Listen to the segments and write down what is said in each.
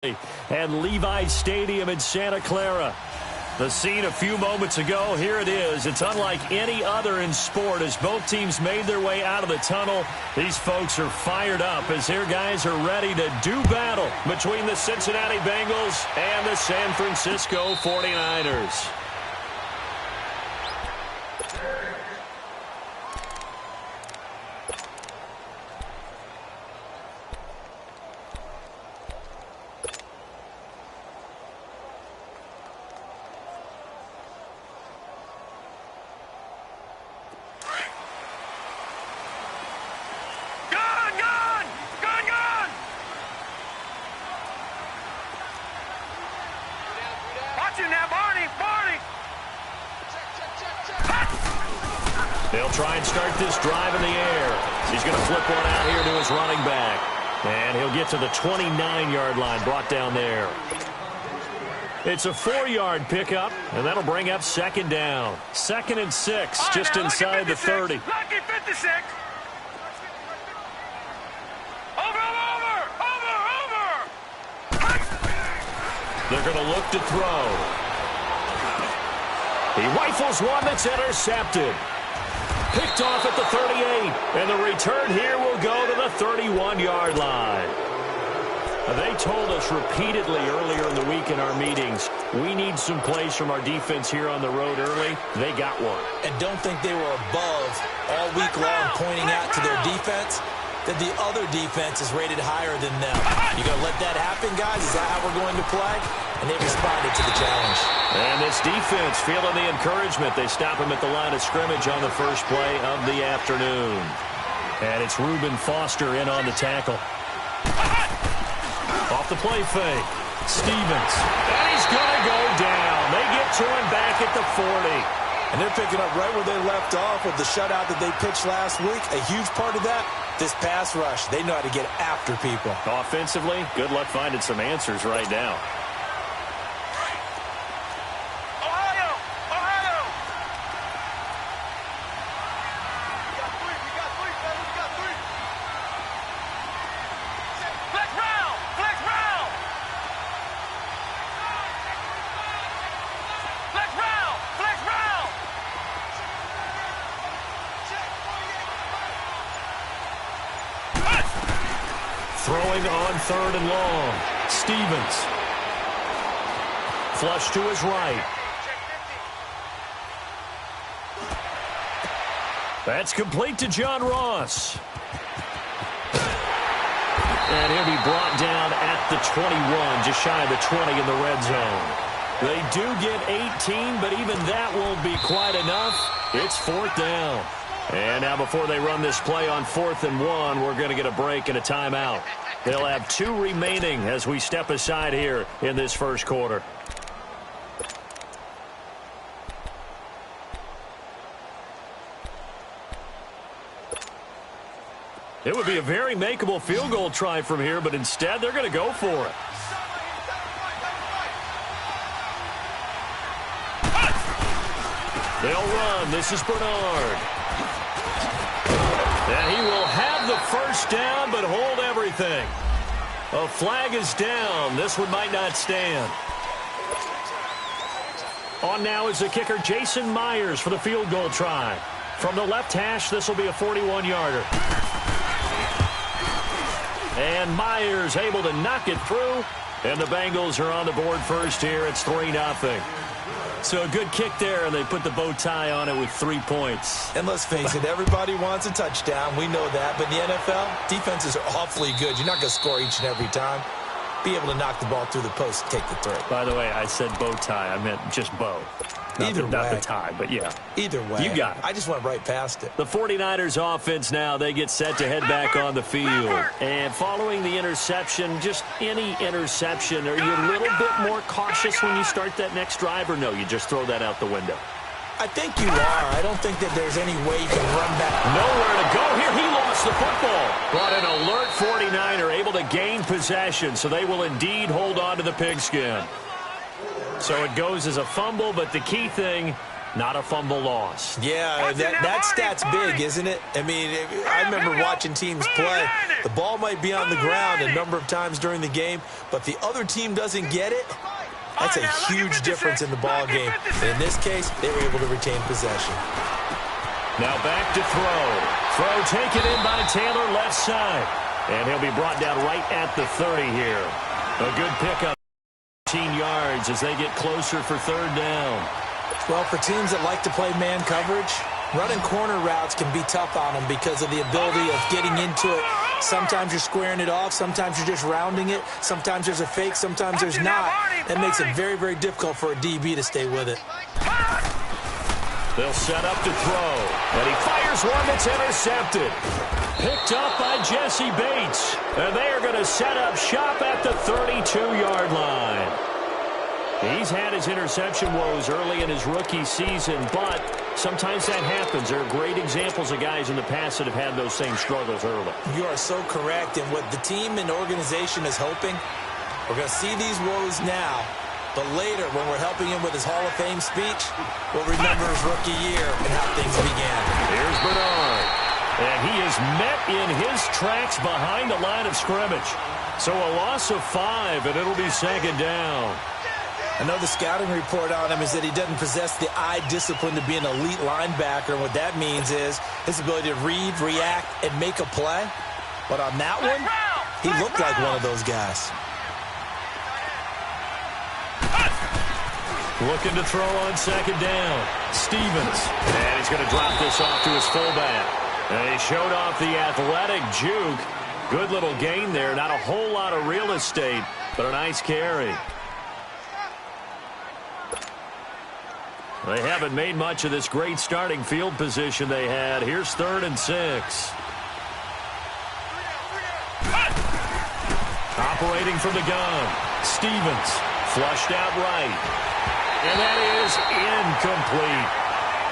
and Levi Stadium in Santa Clara. The scene a few moments ago, here it is. It's unlike any other in sport as both teams made their way out of the tunnel. These folks are fired up as their guys are ready to do battle between the Cincinnati Bengals and the San Francisco 49ers. They'll try and start this drive in the air. He's going to flip one out here to his running back. And he'll get to the 29-yard line, brought down there. It's a 4-yard pickup, and that'll bring up second down. 2nd and 6, just inside the 30. Lucky 56. Over. They're going to look to throw. He rifles one that's intercepted. Picked off at the 38, and the return here will go to the 31-yard line. They told us repeatedly earlier in the week in our meetings, we need some plays from our defense here on the road early. They got one. And don't think they were above all week long pointing out to their defense that the other defense is rated higher than them. You going to let that happen, guys? Is that how we're going to play? And they responded to the challenge. And this defense feeling the encouragement. They stop him at the line of scrimmage on the first play of the afternoon. And it's Reuben Foster in on the tackle. Off the play fake. Stevens. And he's going to go down. They get to him back at the 40. And they're picking up right where they left off with the shutout that they pitched last week. A huge part of that, this pass rush. They know how to get after people. Offensively, good luck finding some answers right now. Throwing on 3rd and long. Stevens. Flush to his right. That's complete to John Ross. And he'll be brought down at the 21, just shy of the 20 in the red zone. They do get 18, but even that won't be quite enough. It's 4th down. And now before they run this play on 4th and 1, we're going to get a break and a timeout. They'll have 2 remaining as we step aside here in this first quarter. It would be a very makeable field goal try from here, but instead they're going to go for it. They'll run. This is Bernard. And he will have the first down, but hold everything. A flag is down. This one might not stand. On now is the kicker, Jason Myers, for the field goal try. From the left hash, this will be a 41-yarder. And Myers able to knock it through. And the Bengals are on the board first here. It's 3-0. So a good kick there, and they put the bow tie on it with 3 points. And let's face it, everybody wants a touchdown. We know that. But in the NFL, defenses are awfully good. You're not going to score each and every time. Be able to knock the ball through the post and take the throw. By the way, I said bow tie. I meant just bow. Not the tie, but yeah. Either way. You got it. I just went right past it. The 49ers offense now, they get set to head back on the field. And following the interception, just any interception, are you a little bit more cautious when you start that next drive, or no, you just throw that out the window? I think you are. I don't think that there's any way you can run back. Nowhere to go here. He lost the football. But an alert 49er able to gain possession, so they will indeed hold on to the pigskin. So it goes as a fumble, but the key thing, Not a fumble loss. Yeah, that stat's big, isn't it? I mean, I remember watching teams play. The ball might be on the ground a number of times during the game, but the other team doesn't get it. That's a huge difference in the ball game. And in this case, they were able to retain possession. Now back to throw. Throw taken in by Taylor left side. And he'll be brought down right at the 30 here. A good pickup. 15 yards as they get closer for third down. Well, for teams that like to play man coverage, running corner routes can be tough on them because of the ability of getting into it. Sometimes you're squaring it off. Sometimes you're just rounding it. Sometimes there's a fake. Sometimes there's not. That makes it very, very difficult for a DB to stay with it. They'll set up to throw. And he fires one that's intercepted. Picked up by Jesse Bates. And they are going to set up shop at the 32-yard line. He's had his interception woes early in his rookie season, but sometimes that happens. There are great examples of guys in the past that have had those same struggles early. You are so correct. And what the team and organization is hoping, we're going to see these woes now, but later when we're helping him with his Hall of Fame speech, we'll remember his rookie year and how things began. Here's Bernard. And he is met in his tracks behind the line of scrimmage. So a loss of 5, and it'll be second down. I know the scouting report on him is that he doesn't possess the eye discipline to be an elite linebacker. And what that means is his ability to read, react, and make a play. But on that one, he looked like one of those guys. Looking to throw on second down. Stevens. And he's going to drop this off to his fullback. And he showed off the athletic juke. Good little gain there. Not a whole lot of real estate, but a nice carry. They haven't made much of this great starting field position they had. Here's 3rd and 6. Operating from the gun. Stevens flushed out right. And that is incomplete.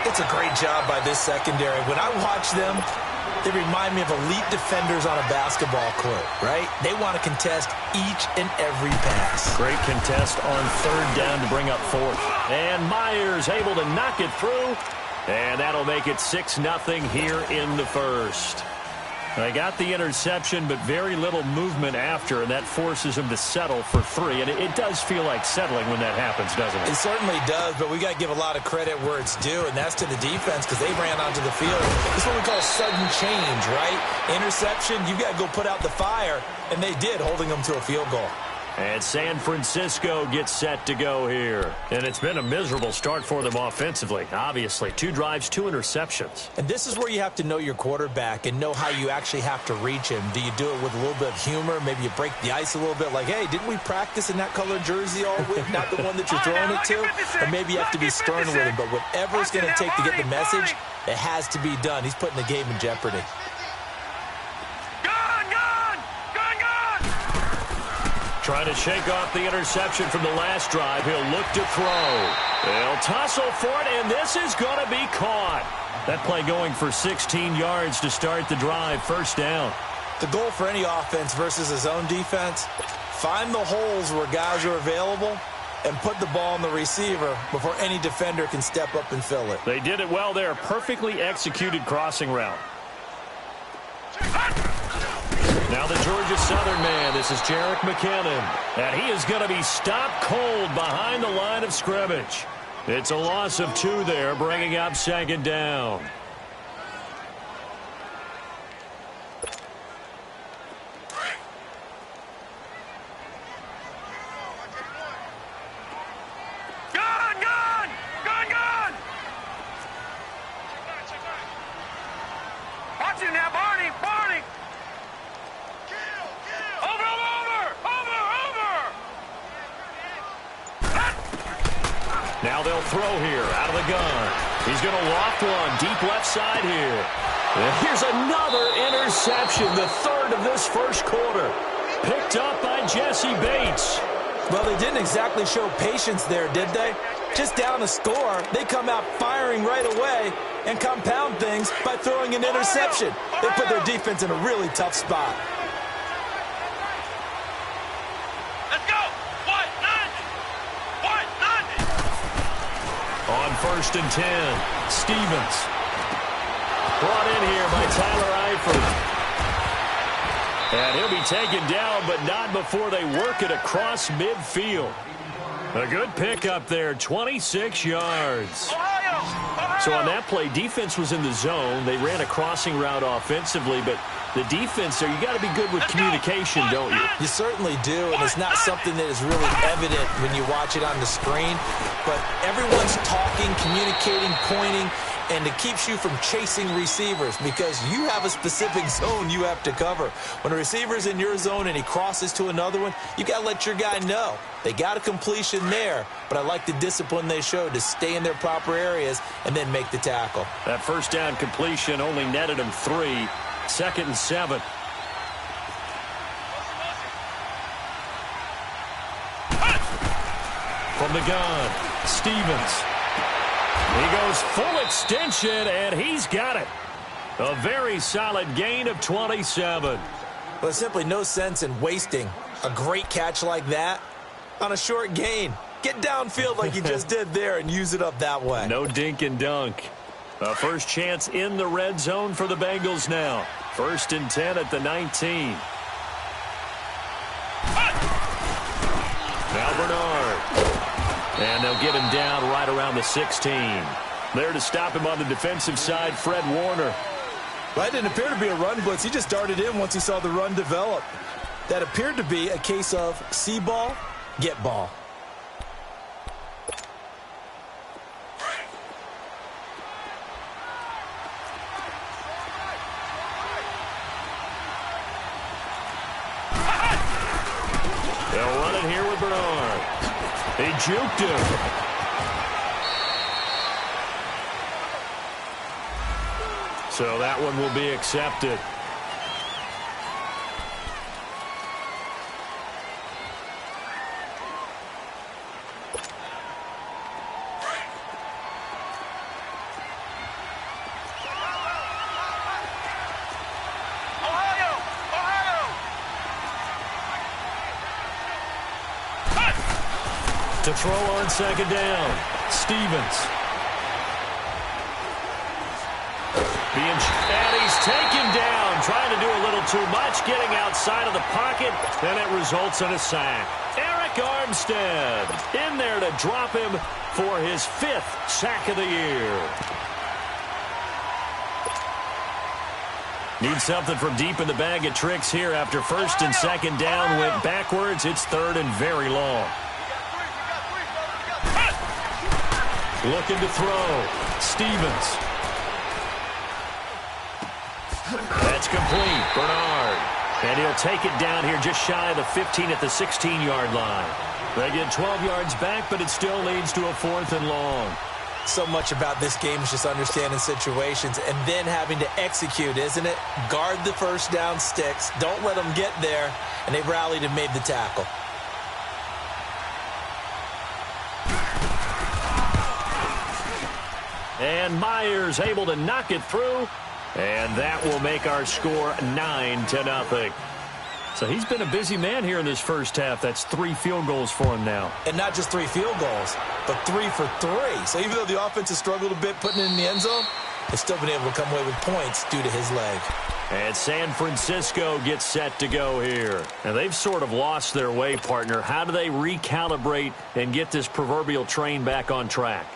It's a great job by this secondary. When I watch them, they remind me of elite defenders on a basketball court, right? They want to contest each and every pass. Great contest on 3rd down to bring up 4th. And Myers able to knock it through. And that'll make it 6-0 here in the first. They got the interception, but very little movement after, and that forces him to settle for 3. And it does feel like settling when that happens, doesn't it? It certainly does, but we got to give a lot of credit where it's due, and that's to the defense because they ran onto the field. This is what we call sudden change, right? Interception, you got to go put out the fire, and they did, holding them to a field goal. And San Francisco gets set to go here. And it's been a miserable start for them offensively, obviously. 2 drives, 2 interceptions. And this is where you have to know your quarterback and know how you actually have to reach him. Do you do it with a little bit of humor? Maybe you break the ice a little bit like, hey, didn't we practice in that colored jersey all week? Not the one that you're throwing it to? Or maybe you have to be stern with him. But whatever it's going to take to get the message, it has to be done. He's putting the game in jeopardy. Trying to shake off the interception from the last drive. He'll look to throw. They'll tussle for it, and this is going to be caught. That play going for 16 yards to start the drive. First down. The goal for any offense versus his own defense, find the holes where guys are available and put the ball on the receiver before any defender can step up and fill it. They did it well there. Perfectly executed crossing route. Now the Georgia Southern man, this is Jerick McKinnon. And he is going to be stopped cold behind the line of scrimmage. It's a loss of 2 there, bringing up second down. Watch him now, Barney! Now they'll throw here out of the gun. He's going to loft one deep left side here. And here's another interception, the 3rd of this first quarter. Picked up by Jesse Bates. Well, they didn't exactly show patience there, did they? Just down a score, they come out firing right away and compound things by throwing an interception. They put their defense in a really tough spot. On first and 10. Stevens. Brought in here by Tyler Eifert. And he'll be taken down, but not before they work it across midfield. A good pickup there, 26 yards. So on that play, defense was in the zone. They ran a crossing route offensively, but the defense there, you got to be good with communication, don't you? You certainly do, and it's not something that is really evident when you watch it on the screen. But everyone's talking, communicating, pointing, and it keeps you from chasing receivers because you have a specific zone you have to cover. When a receiver's in your zone and he crosses to another one, you got to let your guy know. They got a completion there, but I like the discipline they showed to stay in their proper areas and then make the tackle. That first down completion only netted him 3. 2nd and 7. From the gun, Stevens. He goes full extension, and he's got it. A very solid gain of 27. Well, there's simply no sense in wasting a great catch like that on a short gain. Get downfield like you just did there and use it up that way. No dink and dunk. A first chance in the red zone for the Bengals now. 1st and 10 at the 19. Now Bernard. And they'll get him down right around the 16. There to stop him on the defensive side, Fred Warner. Well, that didn't appear to be a run blitz. He just darted in once he saw the run develop. That appeared to be a case of see ball, get ball. They'll run it here with Bernard. He juked him. So that one will be accepted. To throw on 2nd down, Stevens. And he's taken down, trying to do a little too much, getting outside of the pocket, and it results in a sack. Eric Armstead in there to drop him for his 5th sack of the year. Need something from deep in the bag of tricks here after 1st and 2nd down went backwards. It's 3rd and very long. Looking to throw. Stevens. That's complete. Bernard. And he'll take it down here just shy of the 15 at the 16-yard line. They get 12 yards back, but it still leads to a 4th and long. So much about this game is just understanding situations and then having to execute, isn't it? Guard the first down sticks. Don't let them get there. And they rallied and made the tackle. And Myers able to knock it through. And that will make our score 9-0. So he's been a busy man here in this first half. That's 3 field goals for him now. And not just 3 field goals, but 3 for 3. So even though the offense has struggled a bit putting it in the end zone, they've still been able to come away with points due to his leg. And San Francisco gets set to go here. And they've sort of lost their way, partner. How do they recalibrate and get this proverbial train back on track?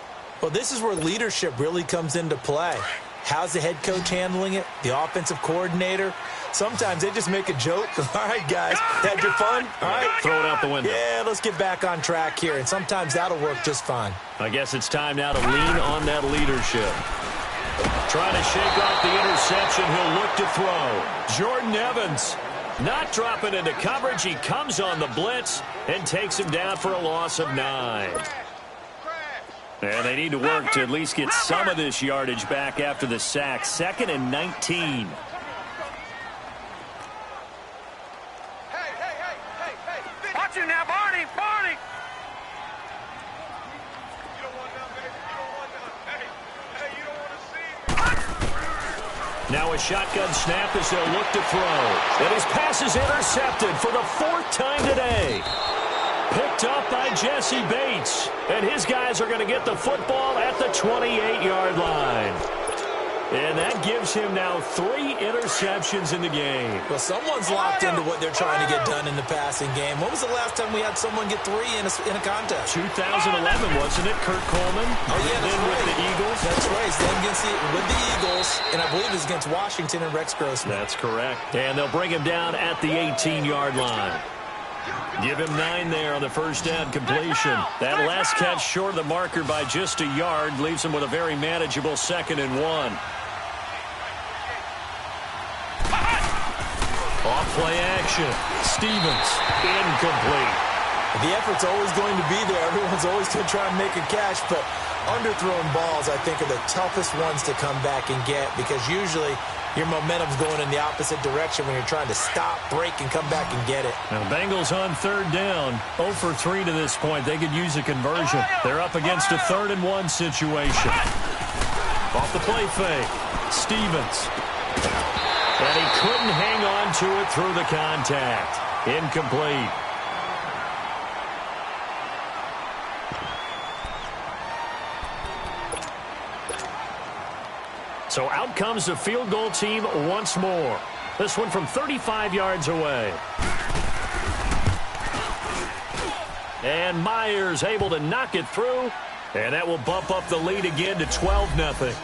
Well, this is where leadership really comes into play. How's the head coach handling it? The offensive coordinator? Sometimes they just make a joke. All right, guys, had your fun? All right. Throw it out the window. Yeah, let's get back on track here. And sometimes that'll work just fine. I guess it's time now to lean on that leadership. Trying to shake off the interception. He'll look to throw. Jordan Evans not dropping into coverage. He comes on the blitz and takes him down for a loss of 9. And they need to work to at least get some of this yardage back after the sack. 2nd and 19. Watch you now, Barney! Barney! Now a shotgun snap as they'll look to throw. And his pass is intercepted for the 4th time today. Picked picked up by Jesse Bates. And his guys are going to get the football at the 28-yard line. And that gives him now 3 interceptions in the game. Well, someone's locked into what they're trying to get done in the passing game. When was the last time we had someone get 3 in a contest? 2011, wasn't it, Kurt Coleman? Oh, yeah, that's then right. with the Eagles. That's right. Then with the Eagles, and I believe it's against Washington and Rex Grossman. That's correct. And they'll bring him down at the 18-yard line. Give him 9 there on the first down completion. That last catch short of the marker by just a yard leaves him with a very manageable 2nd and 1. Off play action. Stevens, incomplete. The effort's always going to be there. Everyone's always going to try and make a catch, but underthrown balls, I think, are the toughest ones to come back and get because usually your momentum's going in the opposite direction when you're trying to stop, break, and come back and get it. Now, Bengals on 3rd down. 0 for 3 to this point. They could use a conversion. They're up against a 3rd and 1 situation. Off the play fake. Stevens. And he couldn't hang on to it through the contact. Incomplete. So out comes the field goal team once more. This one from 35 yards away. And Myers able to knock it through. And that will bump up the lead again to 12-0.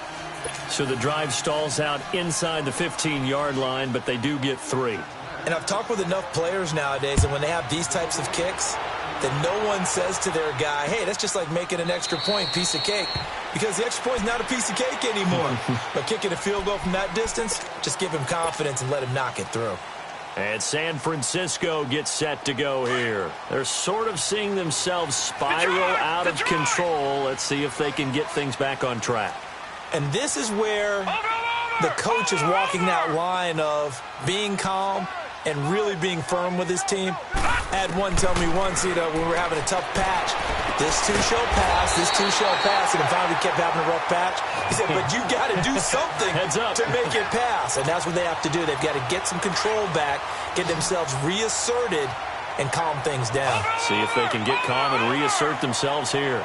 So the drive stalls out inside the 15-yard line, but they do get 3. And I've talked with enough players nowadays, and when they have these types of kicks, that no one says to their guy, hey, that's just like making an extra point, piece of cake. Because the extra point is not a piece of cake anymore. But kicking a field goal from that distance, just give him confidence and let him knock it through. And San Francisco gets set to go here. They're sort of seeing themselves spiral out of control. Let's see if they can get things back on track. And this is where the coach is walking that line of being calm and really being firm with his team. I had one tell me once, when we were having a tough patch, this too shall pass, this too shall pass, and finally we kept having a rough patch. He said, but you got to do something to make it pass. And that's what they have to do. They've got to get some control back, get themselves reasserted, and calm things down. See if they can get calm and reassert themselves here.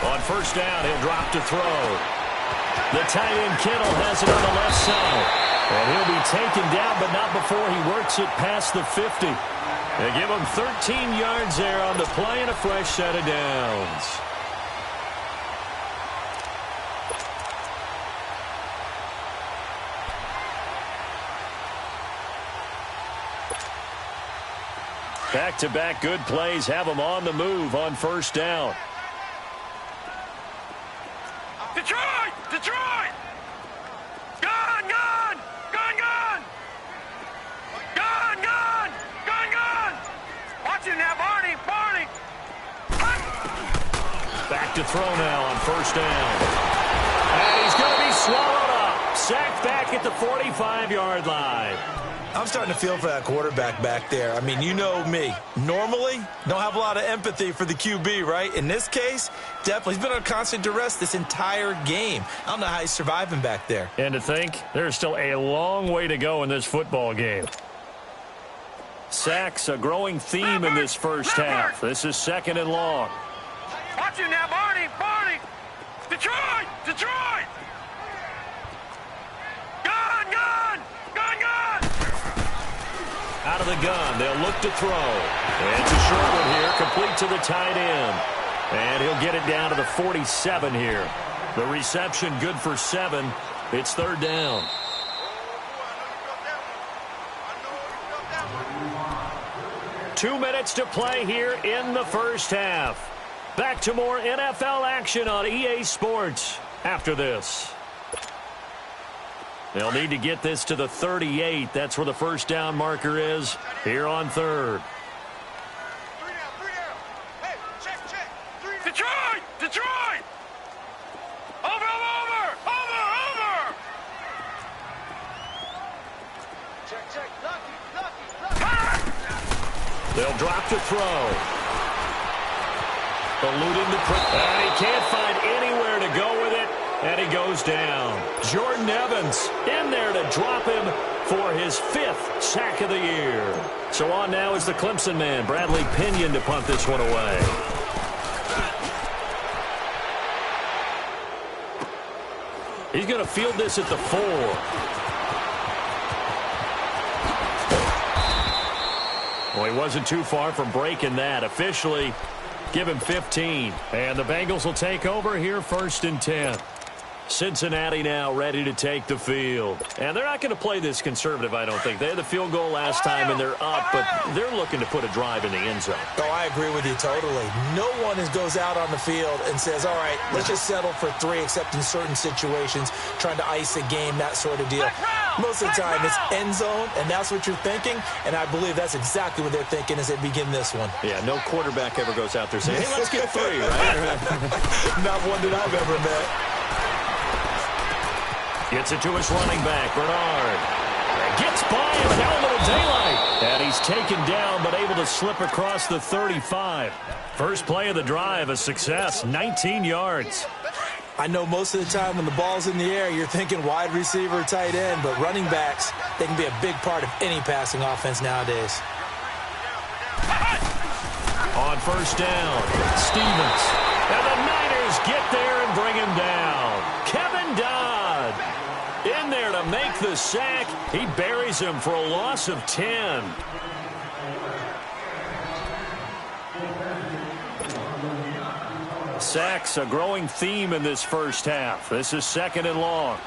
On first down, he'll drop to throw. The tight end Kittle has it on the left side. And he'll be taken down, but not before he works it past the 50. They give him 13 yards there on the play and a fresh set of downs. Back-to-back good plays have them on the move on first down. Detroit! Detroit! Gun! Gun! Gun! Gun! Gun! Gun! Gun! Gun! Watch it now, Barney! Barney! Back to throw now on first down. And he's going to be swallowed up. Sacked back at the 45-yard line. I'm starting to feel for that quarterback back there. I mean, you know me. Normally, don't have a lot of empathy for the QB, right? In this case, definitely. He's been on constant duress this entire game. I don't know how he's surviving back there. And to think, there's still a long way to go in this football game. Sacks, a growing theme in this first half. This is 2nd and long. Watch it now, Barney! Barney! Detroit! Detroit! Gun! Gun! Gun! Gun! Out of the gun, they'll look to throw. And it's a short one here, complete to the tight end. And he'll get it down to the 47 here. The reception good for 7. It's 3rd down. Two minutes to play here in the first half. Back to more NFL action on EA Sports after this. They'll need to get this to the 38. That's where the first down marker is here on 3rd. Hey, check, check. Detroit! Detroit! Over! Check, check. Lucky. They'll drop to throw. Eluding the pressure. And he can't find anywhere to go with it. And he goes down. Jordan Evans in there to drop him for his 5th sack of the year. So on now is the Clemson man, Bradley Pinion, to punt this one away. He's going to field this at the 4. Well, he wasn't too far from breaking that. Officially, give him 15. And the Bengals will take over here 1st and 10. Cincinnati now ready to take the field. And they're not going to play this conservative, I don't think. They had the field goal last time, and they're up, but they're looking to put a drive in the end zone. Oh, I agree with you totally. No one goes out on the field and says, all right, let's just settle for 3, except in certain situations, trying to ice a game, that sort of deal. Most of the time, it's end zone, and that's what you're thinking, and I believe that's exactly what they're thinking as they begin this one. Yeah, no quarterback ever goes out there saying, hey, let's get 3, right? Not one that I've ever met. Gets it to his running back, Bernard. Gets by him, and now a little daylight. And he's taken down, but able to slip across the 35. First play of the drive, a success, 19 yards. I know most of the time when the ball's in the air, you're thinking wide receiver, tight end, but running backs, they can be a big part of any passing offense nowadays. On 1st down, Stevens. And the Niners get there and bring him down. Kevin Dodd in there to make the sack. He buries him for a loss of 10. Sacks, a growing theme in this first half. This is 2nd and long.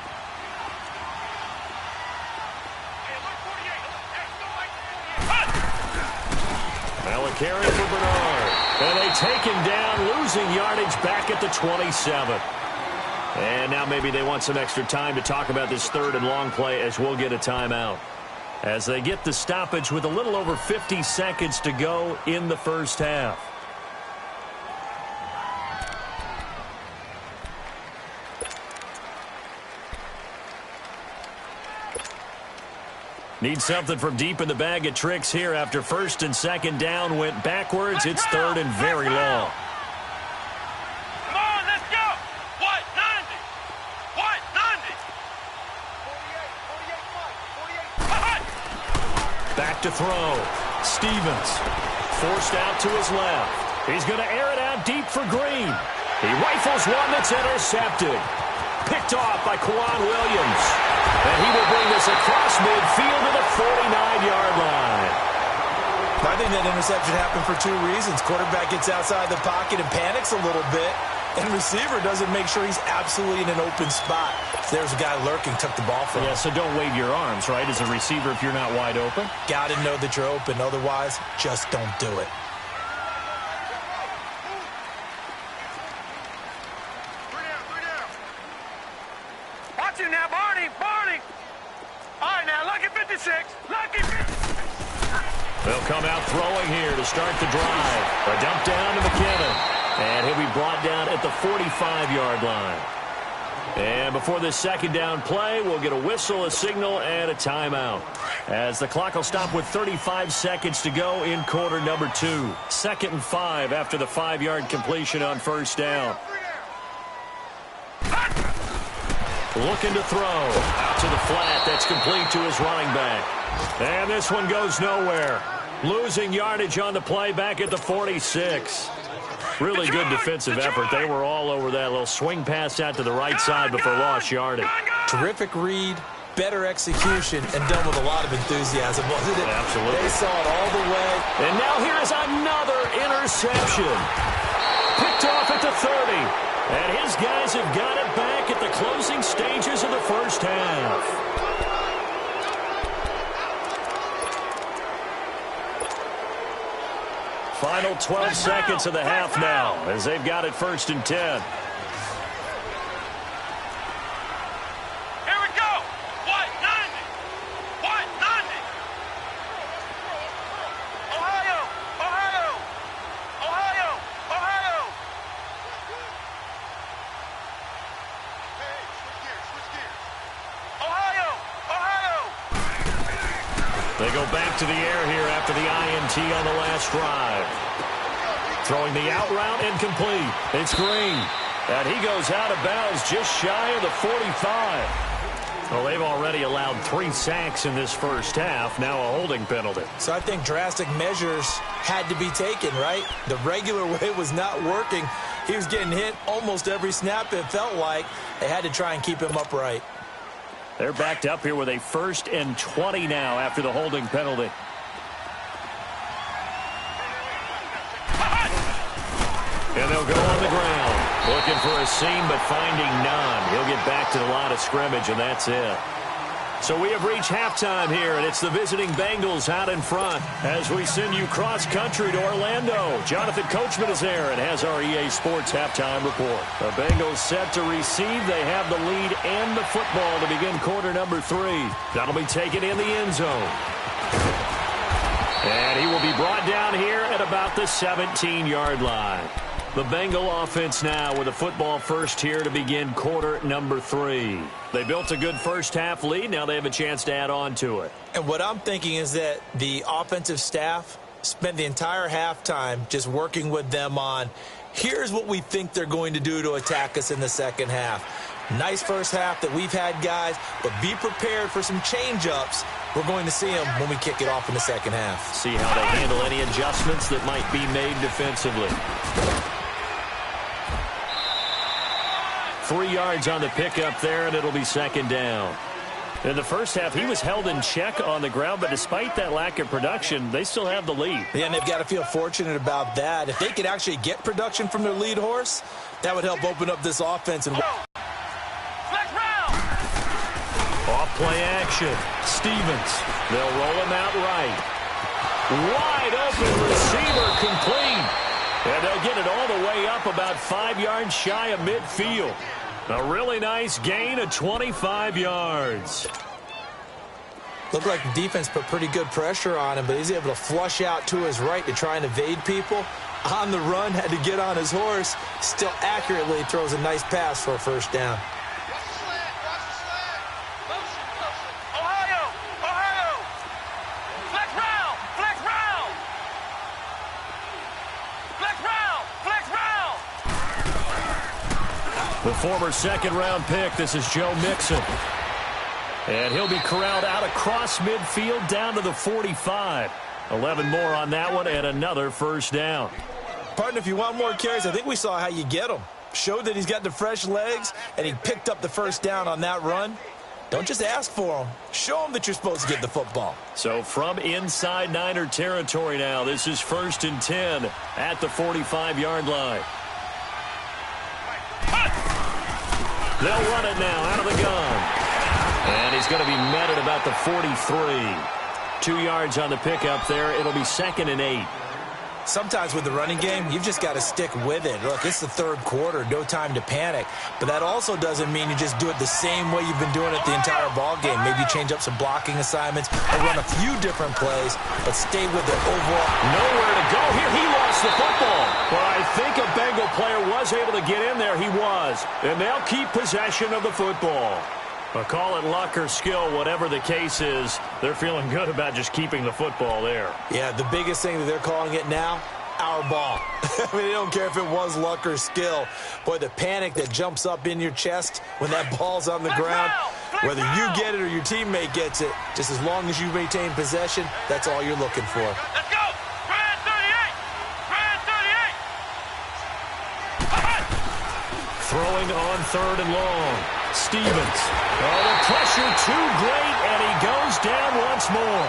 Well, a carry for Bernard. And they take him down, losing yardage back at the 27. And now maybe they want some extra time to talk about this 3rd and long play, as we'll get a timeout. As they get the stoppage with a little over 50 seconds to go in the first half. Need something from deep in the bag of tricks here after 1st and 2nd down went backwards. It's 3rd and very long. Come on, let's go. What? 90. What? 90. Back to throw. Stevens forced out to his left. He's going to air it out deep for Green. He rifles one that's intercepted. Picked off by Kwan Williams. And he will bring this across midfield to the 49-yard line. I think that interception happened for 2 reasons. Quarterback gets outside the pocket and panics a little bit, and receiver doesn't make sure he's absolutely in an open spot. So there's a guy lurking, took the ball from him. Yeah, so don't wave your arms, right, as a receiver if you're not wide open. Got to know that you're open. Otherwise, just don't do it. Watch him now, Barney. Barney. All right, now, lucky 56. Lucky 56. They'll come out throwing here to start the drive. A dump down to McKinnon. And he'll be brought down at the 45-yard line. And before this 2nd down play, we'll get a whistle, a signal, and a timeout. As the clock will stop with 35 seconds to go in quarter number 2. 2nd and 5 after the 5-yard completion on 1st down. Looking to throw. Out to the flat. That's complete to his running back. And this one goes nowhere. Losing yardage on the play back at the 46. Really good defensive effort. They were all over that little swing pass out to the right side before lost yardage. Terrific read, better execution, and done with a lot of enthusiasm, wasn't it? Absolutely. They saw it all the way. And now here is another interception. Picked off at the 30. And his guys have got it back at the closing stages of the first half. Final 12 seconds of the half now as they've got it 1st and 10. Here we go. What? 90. What? 90. Ohio. Ohio. Ohio. Ohio. Hey, switch gears. Ohio. Ohio. They go back to the air here after the INT on the last drive. Throwing the out route incomplete. It's Green. And he goes out of bounds just shy of the 45. Well, they've already allowed 3 sacks in this first half, now a holding penalty. So I think drastic measures had to be taken, right? The regular way was not working. He was getting hit almost every snap, it felt like. They had to try and keep him upright. They're backed up here with a 1st and 20 now after the holding penalty. And they'll go on the ground. Looking for a seam, but finding none. He'll get back to the line of scrimmage, and that's it. So we have reached halftime here, and it's the visiting Bengals out in front as we send you cross-country to Orlando. Jonathan Coachman is there and has our EA Sports halftime report. The Bengals set to receive. They have the lead and the football to begin quarter number 3. That'll be taken in the end zone. And he will be brought down here at about the 17-yard line. The Bengal offense now with a football first here to begin quarter number 3. They built a good first half lead. Now they have a chance to add on to it. And what I'm thinking is that the offensive staff spent the entire halftime just working with them on, here's what we think they're going to do to attack us in the second half. Nice first half that we've had, guys, but be prepared for some change-ups. We're going to see them when we kick it off in the second half. See how they handle any adjustments that might be made defensively. 3 yards on the pickup there, and it'll be second down. In the first half, he was held in check on the ground, but despite that lack of production, they still have the lead. Yeah, and they've got to feel fortunate about that. If they could actually get production from their lead horse, that would help open up this offense. And off play action. Stevens. They'll roll him out right. Wide open receiver complete. And they'll get it all the way up about 5 yards shy of midfield. A really nice gain of 25 yards. Looked like the defense put pretty good pressure on him, but he's able to flush out to his right to try and evade people. On the run, had to get on his horse. Still accurately throws a nice pass for a first down. The former second-round pick, this is Joe Mixon. And he'll be corralled out across midfield down to the 45. 11 more on that one and another first down. Partner, if you want more carries, I think we saw how you get them. Showed that he's got the fresh legs, and he picked up the first down on that run. Don't just ask for them. Show them that you're supposed to get the football. So from inside Niner territory now, this is 1st and 10 at the 45-yard line. They'll run it now out of the gun. And he's going to be met at about the 43. 2 yards on the pickup there. It'll be 2nd and 8. Sometimes with the running game, you've just got to stick with it. Look, it's the third quarter, no time to panic. But that also doesn't mean you just do it the same way you've been doing it the entire ball game. Maybe change up some blocking assignments or run a few different plays, but stay with it overall. Nowhere to go here. He lost the football. Well, I think a Bengal player was able to get in there. He was. And they'll keep possession of the football. But call it luck or skill, whatever the case is, they're feeling good about just keeping the football there. Yeah, the biggest thing that they're calling it now, our ball. I mean, they don't care if it was luck or skill. Boy, the panic that jumps up in your chest when that ball's on the ground, whether you get it or your teammate gets it, just as long as you maintain possession, that's all you're looking for. Let's go! Grand 38! Grand 38! Throwing on 3rd and long. Stevens. Oh, the pressure too great, and he goes down once more.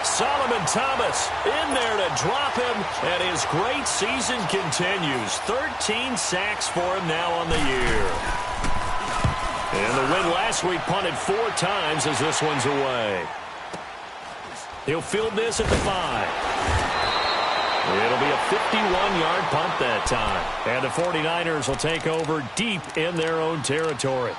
Solomon Thomas in there to drop him, and his great season continues. 13 sacks for him now on the year. And the win last week, punted 4 times as this one's away. He'll field this at the 5. It'll be a 51-yard punt that time. And the 49ers will take over deep in their own territory.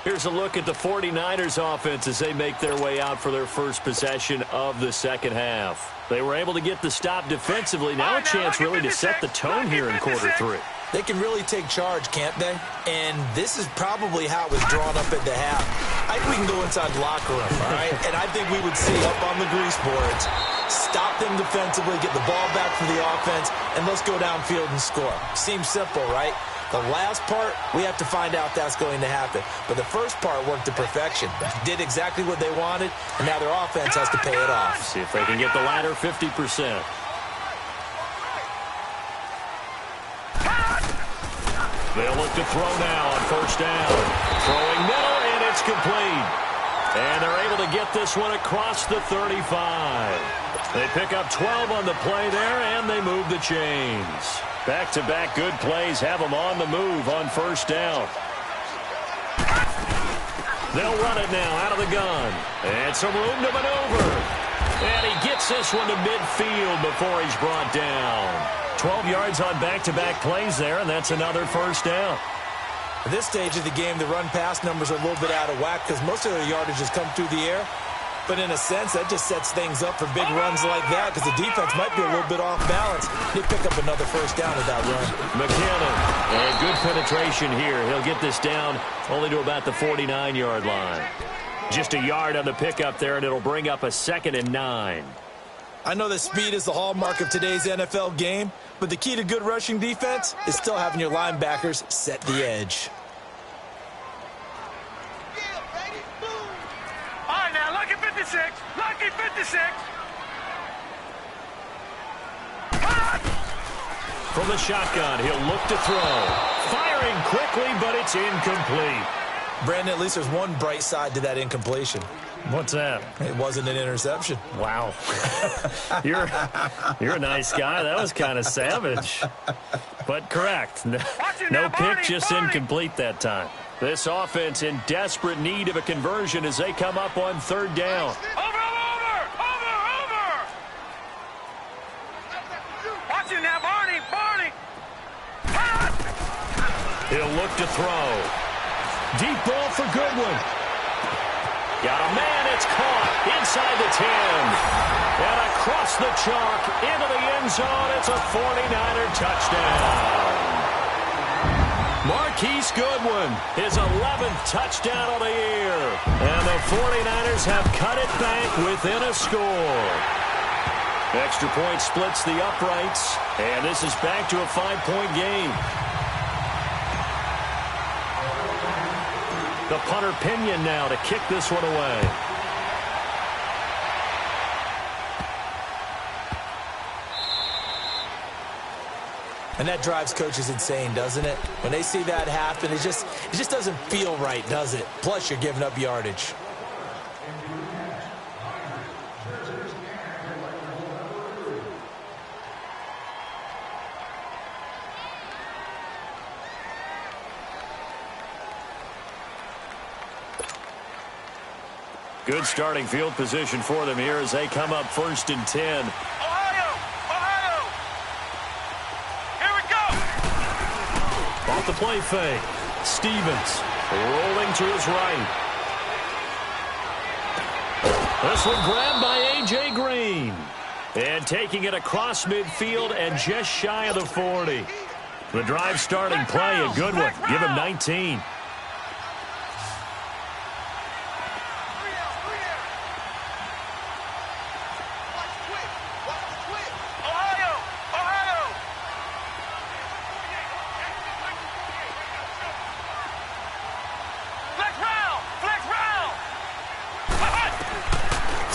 Here's a look at the 49ers offense as they make their way out for their first possession of the second half. They were able to get the stop defensively. Now a chance really to set the tone here in quarter 3. They can really take charge, can't they? And this is probably how it was drawn up at the half. I think we can go inside the locker room, all right? And I think we would see up on the grease boards, stop them defensively, get the ball back for the offense, and let's go downfield and score. Seems simple, right? The last part, we have to find out that's going to happen. But the first part worked to perfection. Did exactly what they wanted, and now their offense has to pay it off. See if they can get the latter 50%. They'll look to throw now on first down. Throwing middle, and it's complete. And they're able to get this one across the 35. They pick up 12 on the play there, and they move the chains. Back-to-back good plays have them on the move on first down. They'll run it now out of the gun. And some room to maneuver. And he gets this one to midfield before he's brought down. 12 yards on back-to-back plays there, and that's another first down. At this stage of the game, the run-pass numbers are a little bit out of whack because most of their yardage has come through the air. But in a sense, that just sets things up for big runs like that because the defense might be a little bit off balance. They pick up another first down with that run. McKinnon, and good penetration here. He'll get this down only to about the 49-yard line. Just a yard on the pickup there, and it'll bring up a 2nd and 9. I know that speed is the hallmark of today's NFL game, but the key to good rushing defense is still having your linebackers set the edge. All right, now, lucky 56. Lucky 56. From the shotgun, he'll look to throw. Firing quickly, but it's incomplete. Brandon, at least there's one bright side to that incompletion. What's that? It wasn't an interception. Wow. You're a nice guy. That was kind of savage. But correct. No pick, just incomplete that time. This offense in desperate need of a conversion as they come up on third down. Over! Watch it now, Barney! He'll look to throw. Deep ball for Goodwin. Got a man, it's caught inside the 10. And across the chalk into the end zone. It's a 49er touchdown. Marquise Goodwin, his 11th touchdown of the year. And the 49ers have cut it back within a score. Extra point splits the uprights. And this is back to a 5-point game. The punter Pinion now to kick this one away. And that drives coaches insane, doesn't it? When they see that happen, it just doesn't feel right, does it? Plus, you're giving up yardage. Good starting field position for them here as they come up 1st and 10. Ohio! Here we go! Off the play fake. Stevens rolling to his right. This one grabbed by A.J. Green. And taking it across midfield and just shy of the 40. The drive starting play, a good one. Give him 19.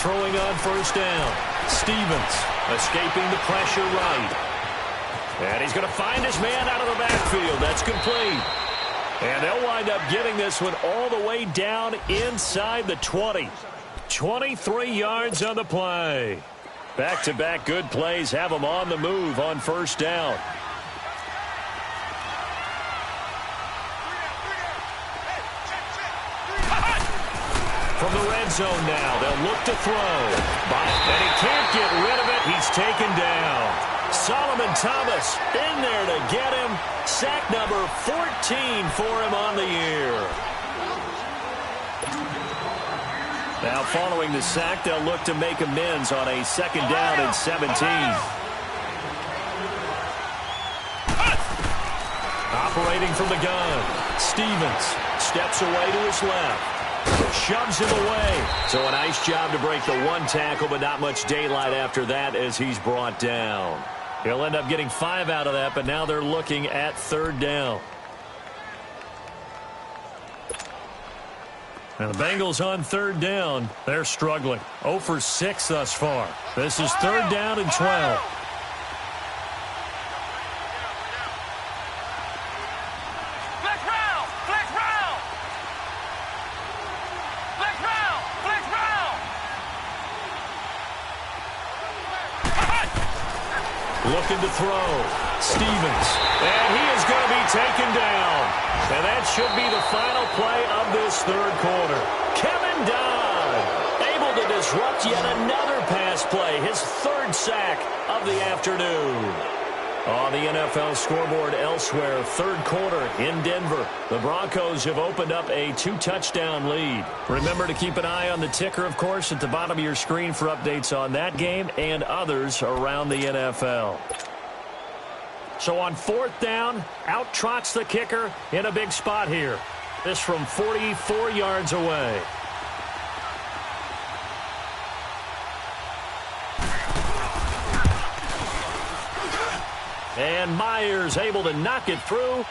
Throwing on first down. Stevens escaping the pressure right. And he's going to find his man out of the backfield. That's complete. And they'll wind up getting this one all the way down inside the 20. 23 yards on the play. Back-to-back good plays have them on the move on first down. From the red zone now, they'll look to throw. And he can't get rid of it. He's taken down. Solomon Thomas in there to get him. Sack number 14 for him on the year. Now following the sack, they'll look to make amends on a 2nd down and 17. Operating from the gun. Stevens steps away to his left. Shoves him away. So a nice job to break the one tackle, but not much daylight after that as he's brought down. He'll end up getting 5 out of that, but now they're looking at 3rd down. And the Bengals on third down. They're struggling. 0 for 6 thus far. This is third down and 12. Looking to throw. Stevens. And he is going to be taken down. And that should be the final play of this third quarter. Kevin Dodd able to disrupt yet another pass play. His third sack of the afternoon. On the NFL scoreboard elsewhere, third quarter in Denver. The Broncos have opened up a 2-touchdown lead. Remember to keep an eye on the ticker, of course, at the bottom of your screen for updates on that game and others around the NFL. So on fourth down, out trots the kicker in a big spot here. This from 44 yards away. And Myers able to knock it through.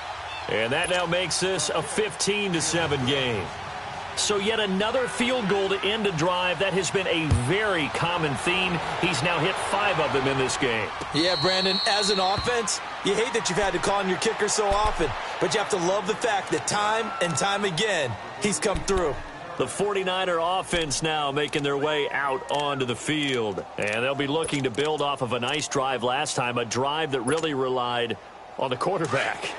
And that now makes this a 15-7 game. So yet another field goal to end a drive. That has been a very common theme. He's now hit 5 of them in this game. Yeah, Brandon, as an offense, you hate that you've had to call on your kicker so often. But you have to love the fact that time and time again, he's come through. The 49er offense now making their way out onto the field. And they'll be looking to build off of a nice drive last time, a drive that really relied on the quarterback.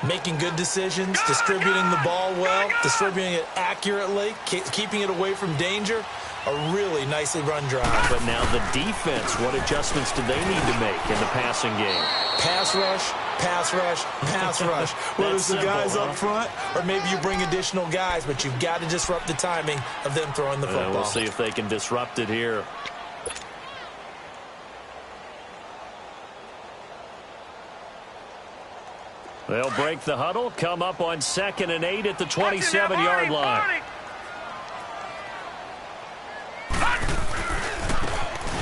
Making good decisions, distributing the ball well, distributing it accurately, keeping it away from danger. A really nicely run drive. But now the defense, what adjustments do they need to make in the passing game? Pass rush, pass rush, pass rush. Whether it's the guys up front or maybe you bring additional guys, but you've got to disrupt the timing of them throwing the football. We'll see if they can disrupt it here. They'll break the huddle, come up on 2nd and 8 at the 27-yard line.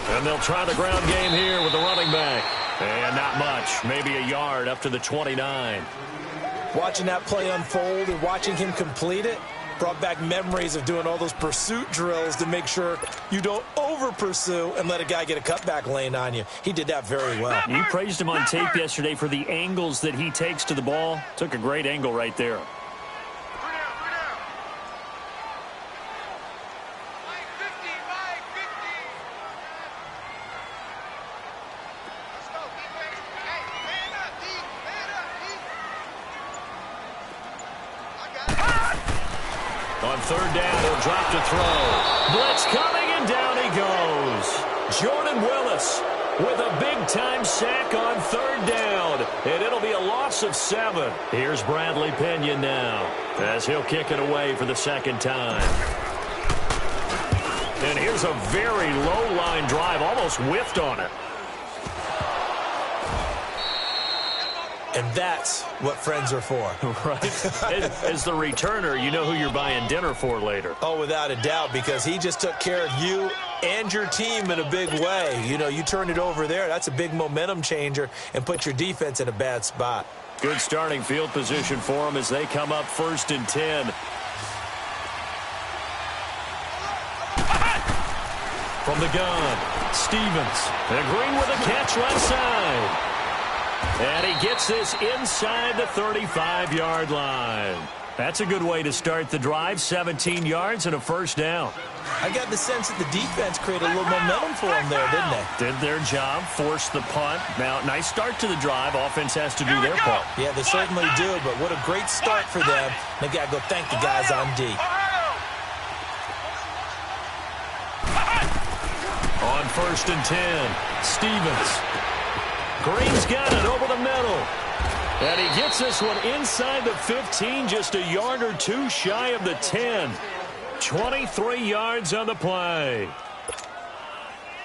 And they'll try the ground game here with the running back. And not much, maybe a yard up to the 29. Watching that play unfold and watching him complete it brought back memories of doing all those pursuit drills to make sure you don't over-pursue and let a guy get a cutback lane on you. He did that very well. You praised him on tape yesterday for the angles that he takes to the ball. Took a great angle right there. On third down, he'll drop to throw. Blitz coming, and down he goes. Jordan Willis with a big-time sack on third down. And it'll be a loss of 7. Here's Bradley Pena now as he'll kick it away for the second time. And here's a very low-line drive, almost whiffed on it. And that's what friends are for. Right. As the returner, you know who you're buying dinner for later. Oh, without a doubt, because he just took care of you and your team in a big way. You know, you turn it over there, that's a big momentum changer and put your defense in a bad spot. Good starting field position for them as they come up 1st and 10. From the gun, Stevens. And Green with a catch right side. And he gets this inside the 35-yard line. That's a good way to start the drive. 17 yards and a first down. I got the sense that the defense created a little momentum for them there, didn't they? Did their job, forced the punt. Now, nice start to the drive. Offense has to do their part. Yeah, they certainly do, but what a great start for them. They got to go thank the guys on D. On 1st and 10, Stevens. Green's got it over the middle. And he gets this one inside the 15, just a yard or two shy of the 10. 23 yards on the play.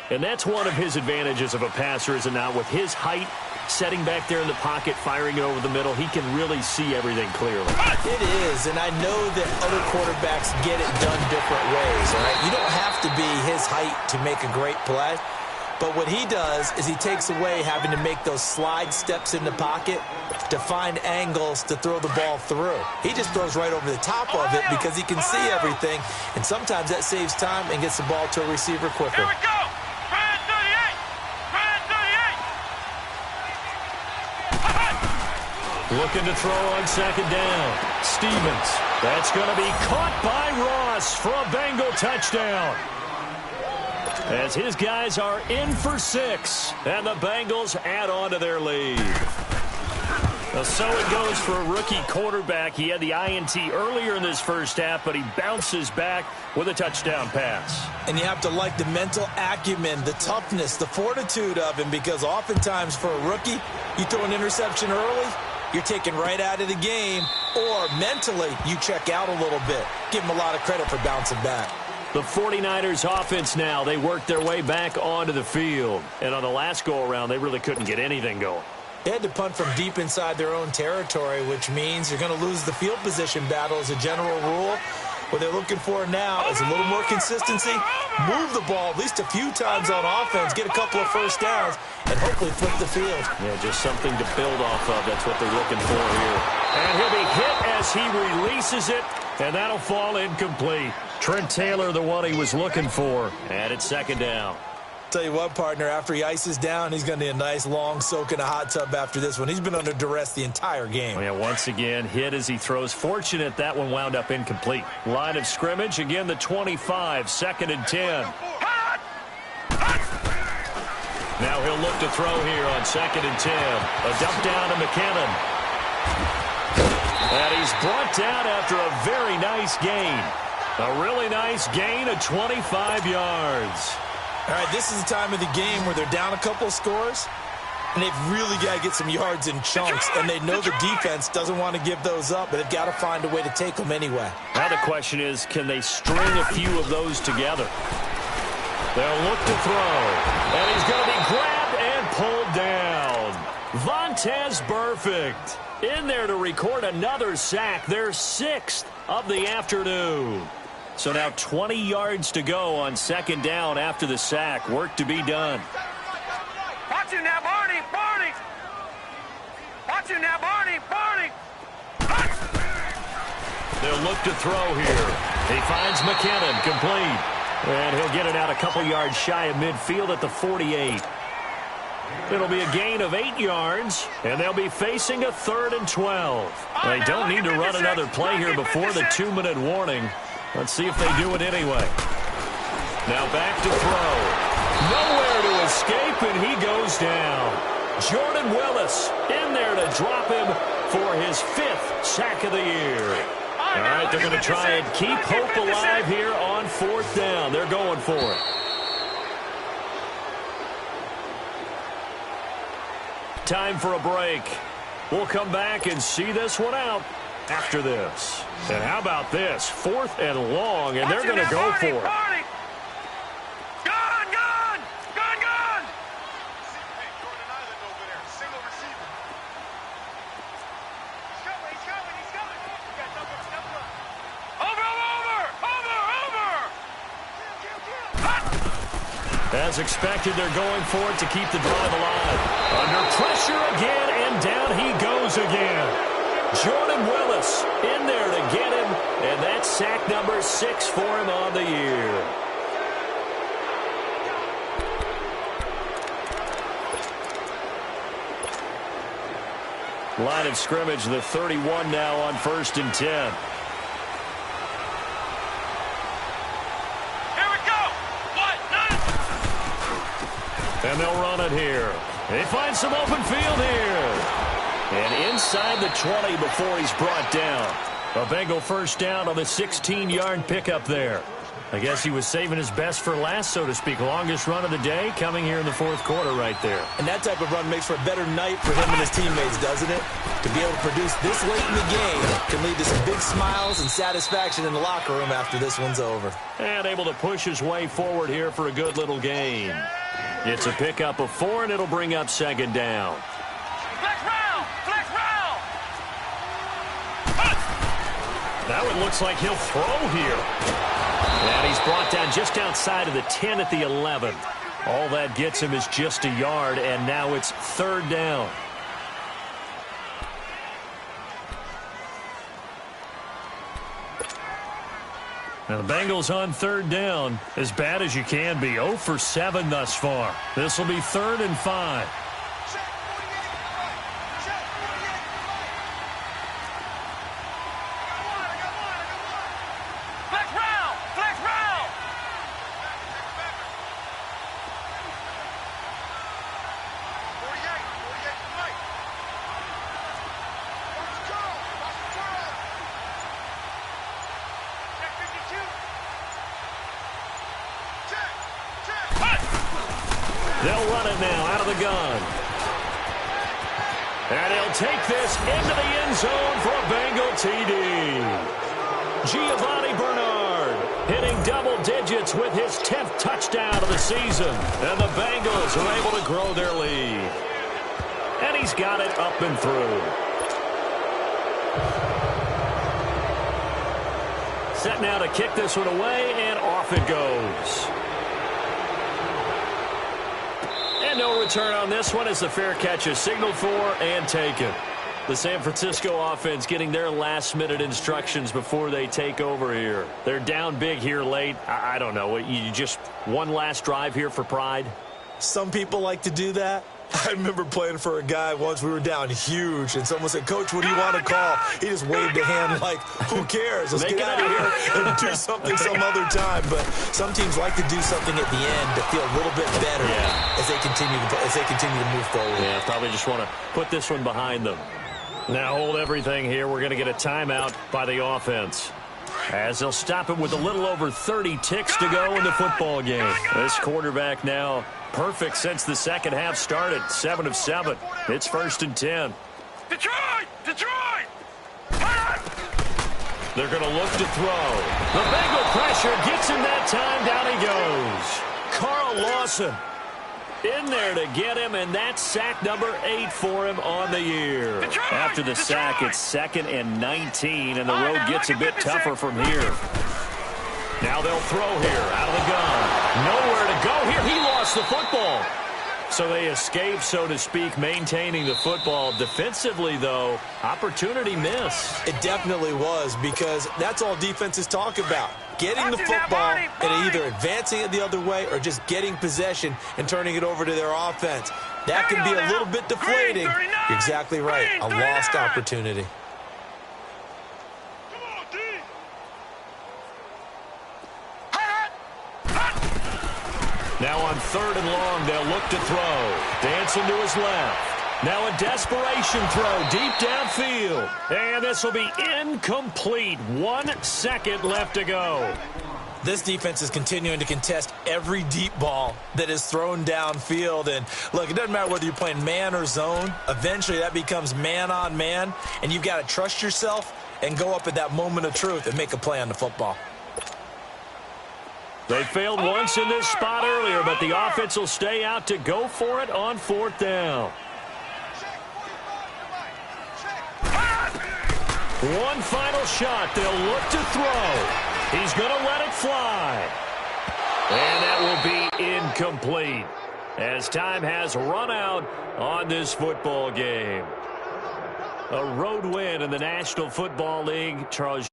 And that's one of his advantages of a passer, is it not? With his height, setting back there in the pocket, firing it over the middle, he can really see everything clearly. It is, and I know that other quarterbacks get it done different ways, all right? You don't have to be his height to make a great play. But what he does is he takes away having to make those slide steps in the pocket to find angles to throw the ball through. He just throws right over the top of it because he can see everything, and sometimes that saves time and gets the ball to a receiver quicker. Here we go. Brad 38. Brad 38. Looking to throw on second down. Stevens. That's going to be caught by Ross for a Bengal touchdown. As his guys are in for 6, and the Bengals add on to their lead. Well, so it goes for a rookie quarterback. He had the INT earlier in this first half, but he bounces back with a touchdown pass. And you have to like the mental acumen, the toughness, the fortitude of him, because oftentimes for a rookie, you throw an interception early, you're taken right out of the game, or mentally you check out a little bit. Give him a lot of credit for bouncing back. The 49ers offense now, they worked their way back onto the field. And on the last go-around, they really couldn't get anything going. They had to punt from deep inside their own territory, which means you're going to lose the field position battle as a general rule. What they're looking for now is a little more consistency, move the ball at least a few times on offense, get a couple of first downs, and hopefully flip the field. Yeah, just something to build off of. That's what they're looking for here. And he'll be hit as he releases it, and that'll fall incomplete. Trent Taylor, the one he was looking for, and it's second down. Tell you what, partner, after he ices down, he's going to need a nice long soak in a hot tub after this one. He's been under duress the entire game. Oh, yeah, once again, hit as he throws. Fortunate that one wound up incomplete. Line of scrimmage, again the 25, 2nd and 10. Now he'll look to throw here on 2nd and 10. A dump down to McKinnon. And he's brought down after a very nice gain. A really nice gain of 25 yards. All right, this is the time of the game where they're down a couple of scores, and they've really got to get some yards in chunks, and they know the defense doesn't want to give those up, but they've got to find a way to take them anyway. Now the question is, can they string a few of those together? They'll look to throw, and he's going to be grabbed and pulled down. Vontaze Burfict in there to record another sack, their 6th of the afternoon. So now 20 yards to go on 2nd down after the sack. Work to be done. Watch him now, Barney. Barney. Watch him now, Barney. Barney. They'll look to throw here. He finds McKinnon, complete. And he'll get it out a couple yards shy of midfield at the 48. It'll be a gain of 8 yards, and they'll be facing a 3rd and 12. They don't need to run another play here before the 2-minute warning. Let's see if they do it anyway. Now back to throw. Nowhere to escape, and he goes down. Jordan Willis in there to drop him for his 5th sack of the year. All right, they're going to try and keep hope alive here on 4th down. They're going for it. Time for a break. We'll come back and see this one out after this. And how about this? 4th and long, and they're going to go for it. Gone, gone, gone, gone. Over. As expected, they're going for it to keep the drive alive. Under pressure again, and down he goes again. Jordan Willis in there to get him, and that's sack number 6 for him on the year. Line of scrimmage, the 31 now on 1st and 10. Here we go. What? And they'll run it here. They find some open field here. And inside the 20 before he's brought down. A Bengal first down on the 16-yard pickup there. I guess he was saving his best for last, so to speak. Longest run of the day coming here in the 4th quarter right there. And that type of run makes for a better night for him and his teammates, doesn't it? To be able to produce this late in the game can lead to some big smiles and satisfaction in the locker room after this one's over. And able to push his way forward here for a good little gain. It's a pickup of 4, and it'll bring up 2nd down. Flex round. Flex round. Now it looks like he'll throw here. And he's brought down just outside of the 10 at the 11. All that gets him is just a yard, and now it's 3rd down. Now the Bengals on 3rd down, as bad as you can be. 0 for 7 thus far. This will be 3rd and 5. They'll run it now out of the gun. And he'll take this into the end zone for a Bengal TD. Giovanni Bernard hitting double digits with his 10th touchdown of the season. And the Bengals are able to grow their lead. And he's got it up and through. Set now to kick this one away, and off it goes. No return on this one as the fair catch is signaled for and taken. The San Francisco offense getting their last-minute instructions before they take over here. They're down big here late. I don't know. You just one last drive here for pride? Some people like to do that. I remember playing for a guy once. We were down huge, and someone said, "Coach, what do you want to call?" He just waved a hand like, who cares? Let's get out of here and do something some other time. But some teams like to do something at the end to feel a little bit better as they continue to move forward. Yeah, probably just want to put this one behind them. Now hold everything here. We're going to get a timeout by the offense, as they'll stop it with a little over 30 ticks to go in the football game. This quarterback now perfect since the second half started. 7 of 7. It's 1st and 10. Detroit! Detroit! They're going to look to throw. The Bengal pressure gets him that time. Down he goes. Carl Lawson in there to get him, and that's sack number 8 for him on the year. Detroit! After the sack, it's 2nd and 19, and the road gets a bit tougher from here. Now they'll throw here out of the gun. Nowhere to go here. He lost the football. So they escape, so to speak, maintaining the football. Defensively, though, opportunity miss. It definitely was, because that's all defenses talk about. Getting the football and either advancing it the other way or just getting possession and turning it over to their offense. That can be a little bit deflating. You're exactly right. A lost opportunity. Now on 3rd and long, they'll look to throw. Dancing to his left. Now a desperation throw deep downfield. And this will be incomplete. 1 second left to go. This defense is continuing to contest every deep ball that is thrown downfield. And look, it doesn't matter whether you're playing man or zone. Eventually that becomes man on man. And you've got to trust yourself and go up at that moment of truth and make a play on the football. They failed once in this spot earlier, but the offense will stay out to go for it on 4th down. One final shot. They'll look to throw. He's going to let it fly. And that will be incomplete, as time has run out on this football game. A road win in the National Football League. Charles